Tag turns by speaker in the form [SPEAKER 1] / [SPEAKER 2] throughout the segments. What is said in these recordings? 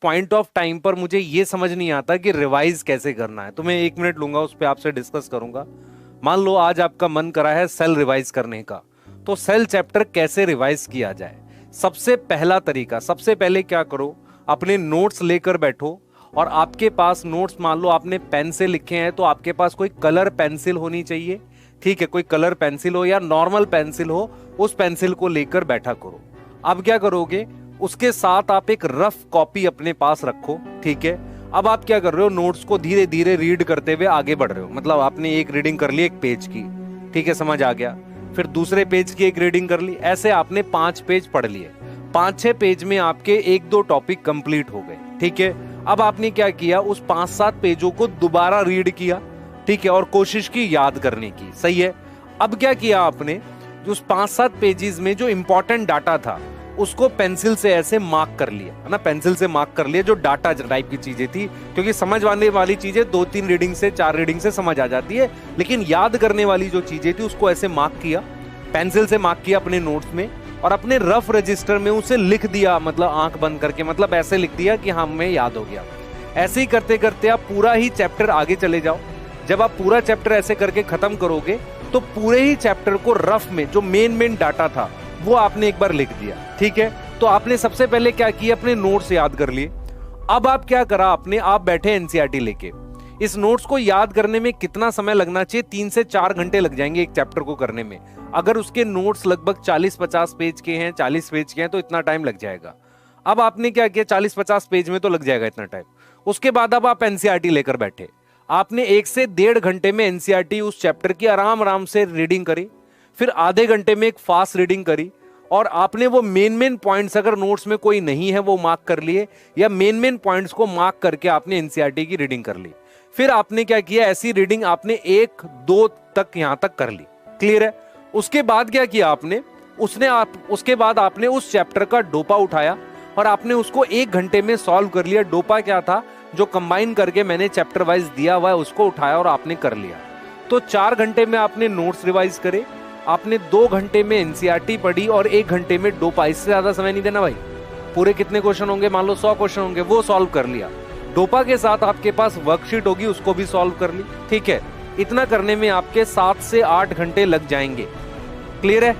[SPEAKER 1] Point of time पर मुझे ये समझ नहीं आता कि रिवाइज कैसे करना है, तो मैं 1 मिनट लूंगा, उस पर आपसे डिस्कस करूंगा। मान लो आज आपका मन करा है सेल रिवाइज करने का, तो सेल चैप्टर कैसे रिवाइज किया जाए। सबसे पहला तरीका, सबसे पहले क्या करो, अपने नोट्स लेकर बैठो, और आपके पास नोट्स, मान लो आपने पेन से लिखे हैं तो आपके पास कोई कलर पेंसिल होनी चाहिए, ठीक है, कोई कलर पेंसिल हो या नॉर्मल पेंसिल हो, उस पेंसिल को लेकर बैठा करो। अब क्या करोगे, उसके साथ आप एक रफ कॉपी अपने पास रखो, ठीक है। अब आप क्या कर रहे हो, नोट्स को धीरे धीरे रीड करते हुए आगे बढ़ रहे हो, मतलब आपने एक रीडिंग कर ली एक पेज की, ठीक है, समझ आ गया, फिर दूसरे पेज की एक रीडिंग कर ली, ऐसे आपने 5 पेज पढ़ लिए। 5-6 पेज में आपके 1-2 टॉपिक कंप्लीट हो गए, ठीक है। अब आपने क्या किया, उस 5-7 पेजों को दोबारा रीड किया, ठीक है, और कोशिश की याद करने की, सही है। अब क्या किया आपने, जो उस 5-7 पेजेस में जो इंपॉर्टेंट डाटा था उसको पेंसिल से ऐसे मार्क कर लिया, है ना, पेंसिल से मार्क कर लिया, जो डाटा टाइप की चीजें थी, क्योंकि समझ आने वाली चीजें 2-3 रीडिंग से 4 रीडिंग से समझ आ जाती है, लेकिन याद करने वाली जो चीजें थी उसको ऐसे मार्क किया, पेंसिल से मार्क किया अपने नोट्स में, और अपने रफ रजिस्टर में उसे लिख दिया, मतलब आंख बंद करके, मतलब ऐसे लिख दिया कि हाँ हमें याद हो गया। ऐसे ही करते करते आप पूरा ही चैप्टर आगे चले जाओ। जब आप पूरा चैप्टर ऐसे करके खत्म करोगे तो पूरे ही चैप्टर को रफ में जो मेन डाटा था वो आपने एक बार लिख दिया, ठीक है। तो आपने सबसे पहले क्या किया, अपने नोट्स याद कर लिए। अब आप क्या करा आपने, आप बैठे एनसीईआरटी लेके। इस नोट्स को याद करने में कितना समय लगना चाहिए, 3 से 4 घंटे लग जाएंगे एक चैप्टर को करने में। अगर उसके नोट्स लगभग 40-50 पेज के हैं, 40 पेज के हैं, तो इतना टाइम लग जाएगा। अब आपने क्या किया, 40-50 पेज में तो लग जाएगा इतना टाइम। उसके बाद अब आप एनसीईआरटी लेकर बैठे, आपने 1 से 1.5 घंटे में एनसीईआरटी उस चैप्टर की आराम आराम से रीडिंग करी, फिर आधे घंटे में एक फास्ट रीडिंग करी, और आपने वो मेन पॉइंट्स, अगर नोट्स में कोई नहीं है वो मार्क कर लिए, या मेन पॉइंट्स को मार्क करके आपने एनसीईआरटी की रीडिंग कर ली। फिर आपने क्या किया, ऐसी रीडिंग आपने 1-2 तक यहां तक कर ली, क्लियर है। उसके बाद क्या किया आपने, उसके बाद आपने उस चैप्टर का डोपा उठाया और आपने उसको 1 घंटे में सॉल्व कर लिया। डोपा क्या था, जो कंबाइन करके मैंने चैप्टर वाइज दिया हुआ है उसको उठाया और आपने कर लिया। तो 4 घंटे में आपने नोट्स रिवाइज करे, आपने 2 घंटे में एनसीईआरटी पढ़ी और 1 घंटे में डोपा। इससे ज्यादा समय नहीं देना भाई। पूरे कितने क्वेश्चन होंगे, मान लो 100 क्वेश्चन होंगे, वो सॉल्व कर लिया। डोपा के साथ आपके पास वर्कशीट होगी, उसको भी सॉल्व कर ली, ठीक है। इतना करने में आपके 7 से 8 घंटे लग जाएंगे, क्लियर है।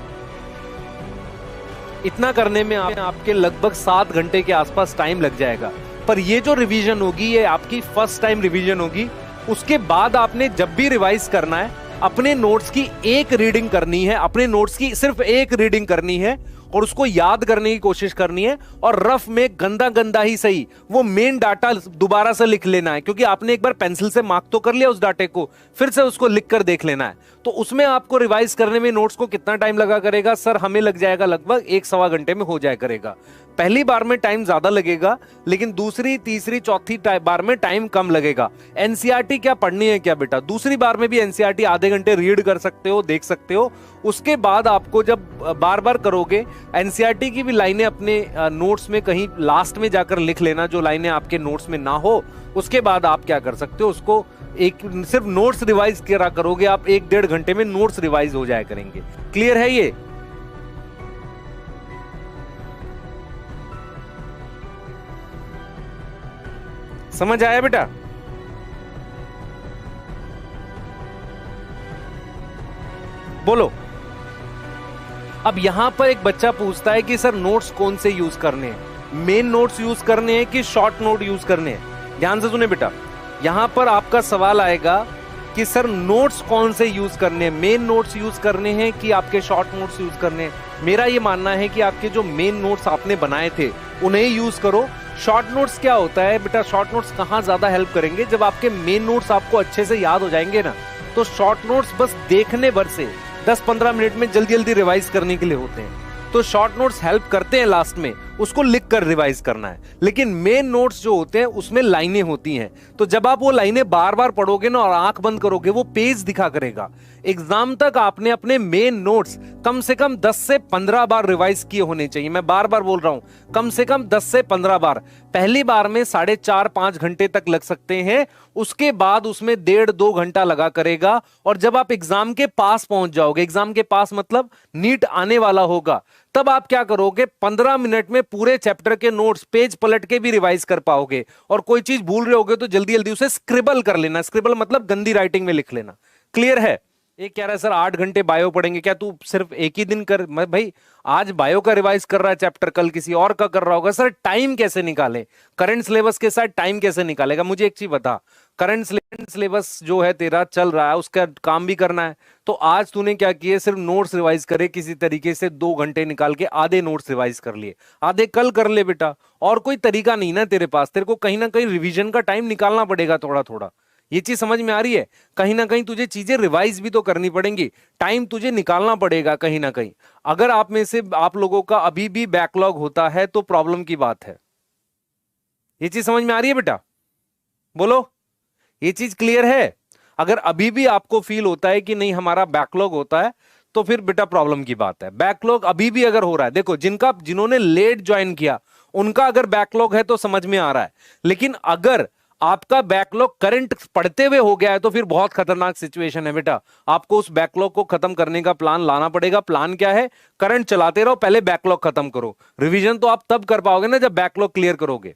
[SPEAKER 1] इतना करने में आपके लगभग 7 घंटे के आसपास टाइम लग जाएगा। पर ये जो रिवीजन होगी ये आपकी फर्स्ट टाइम रिवीजन होगी। उसके बाद आपने जब भी रिवाइज करना है, अपने नोट्स की एक रीडिंग करनी है, अपने नोट्स की सिर्फ एक रीडिंग करनी है और उसको याद करने की कोशिश करनी है, और रफ में गंदा गंदा ही सही वो मेन डाटा दोबारा से लिख लेना है, क्योंकि आपने एक बार पेंसिल से मार्क तो कर लिया उस डाटे को, फिर से उसको लिख कर देख लेना है। तो उसमें आपको रिवाइज करने में नोट्स को कितना टाइम लगा करेगा, सर हमें लग जाएगा लगभग 1-1.25 घंटे में हो जाया करेगा। पहली बार में टाइम ज्यादा लगेगा, लेकिन दूसरी, तीसरी, चौथी बार में टाइम कम लगेगा। एनसीईआरटी क्या पढ़नी है क्या बेटा, दूसरी बार में भी एनसीईआरटी आधे घंटे रीड कर सकते हो, देख सकते हो। उसके बाद आपको जब बार बार करोगे, एनसीईआरटी की भी लाइनें अपने नोट्स में कहीं लास्ट में जाकर लिख लेना, जो लाइनें आपके नोट्स में ना हो। उसके बाद आप क्या कर सकते हो, उसको एक सिर्फ नोट्स रिवाइज करा करोगे आप, 1-1.5 घंटे में नोट्स रिवाइज हो जाया करेंगे। क्लियर है ये? समझ आया बेटा? बोलो। अब यहां पर एक बच्चा पूछता है कि सर नोट्स कौन से यूज करने हैं, मेन नोट्स यूज करने हैं कि शॉर्ट नोट यूज करने हैं। ध्यान से सुने बेटा, यहां पर आपका सवाल आएगा कि सर नोट्स कौन से यूज करने हैं, मेन नोट्स यूज करने हैं कि आपके शॉर्ट नोट्स यूज करने हैं। मेरा ये मानना है कि आपके जो मेन नोट्स आपने बनाए थे उन्हें यूज करो। शॉर्ट नोट्स क्या होता है बेटा, शॉर्ट नोट्स कहां ज्यादा हेल्प करेंगे, जब आपके मेन नोट्स आपको अच्छे से याद हो जाएंगे ना, तो शॉर्ट नोट्स बस देखने भर से 10-15 मिनट में जल्दी जल्दी रिवाइज करने के लिए होते हैं। तो शॉर्ट नोट्स हेल्प करते हैं लास्ट में, उसको लिख कर रिवाइज करना है। लेकिन मेन नोट्स जो होते हैं उसमें लाइनें होती हैं, तो जब आप वो लाइनें बार बार पढ़ोगे ना और आंख बंद करोगे, वो पेज दिखा करेगा। एग्जाम तक आपने अपने मेन नोट्स कम से कम 10 से 15 बार रिवाइज किए होने चाहिए। मैं बार बार बोल रहा हूं, कम से कम 10 से 15 बार। पहली बार में 4.5-5 घंटे तक लग सकते हैं, उसके बाद उसमें 1.5-2 घंटा लगा करेगा। और जब आप एग्जाम के पास पहुंच जाओगे, एग्जाम के पास मतलब नीट आने वाला होगा, तब आप क्या करोगे, 15 मिनट में पूरे चैप्टर के नोट्स पेज पलट के भी रिवाइज कर पाओगे। और कोई चीज भूल रहे होगे तो जल्दी जल्दी उसे स्क्रिबल कर लेना, स्क्रिबल मतलब गंदी राइटिंग में लिख लेना। क्लियर है? एक कह रहा है सर 8 घंटे बायो पढ़ेंगे, क्या तू सिर्फ एक ही दिन कर? मैं भाई आज बायो का रिवाइज कर रहा है चैप्टर, कल किसी और का कर रहा होगा। सर टाइम कैसे निकाले, करंट सिलेबस के साथ टाइम कैसे निकालेगा? मुझे एक चीज बता, करंट सिलेबस जो है तेरा चल रहा है उसका काम भी करना है। तो आज तूने क्या किए, सिर्फ नोट्स रिवाइज करे किसी तरीके से, 2 घंटे निकाल के आधे नोट्स रिवाइज कर लिए, आधे कल कर ले बेटा। और कोई तरीका नहीं ना तेरे पास, तेरे को कहीं ना कहीं रिवीजन का टाइम निकालना पड़ेगा थोड़ा थोड़ा। ये चीज समझ में आ रही है? कहीं ना कहीं तुझे चीजें रिवाइज भी तो करनी पड़ेंगी, टाइम तुझे निकालना पड़ेगा कहीं ना कहीं। अगर आप में से आप लोगों का अभी भी बैकलॉग होता है तो प्रॉब्लम की बात है। ये चीज समझ में आ रही है बेटा? बोलो, ये चीज क्लियर है? अगर अभी भी आपको फील होता है कि नहीं हमारा बैकलॉग होता है, तो फिर बेटा प्रॉब्लम की बात है। बैकलॉग अभी भी अगर हो रहा है, देखो जिन्होंने लेट ज्वाइन किया उनका अगर बैकलॉग है तो समझ में आ रहा है, लेकिन अगर आपका बैकलॉग करंट पढ़ते हुए हो गया है तो फिर बहुत खतरनाक सिचुएशन है बेटा। आपको उस बैकलॉग को खत्म करने का प्लान लाना पड़ेगा। प्लान क्या है? करंट चलाते रहो, पहले बैकलॉग खत्म करो। रिवीजन तो आप तब कर पाओगे ना जब बैकलॉग क्लियर करोगे।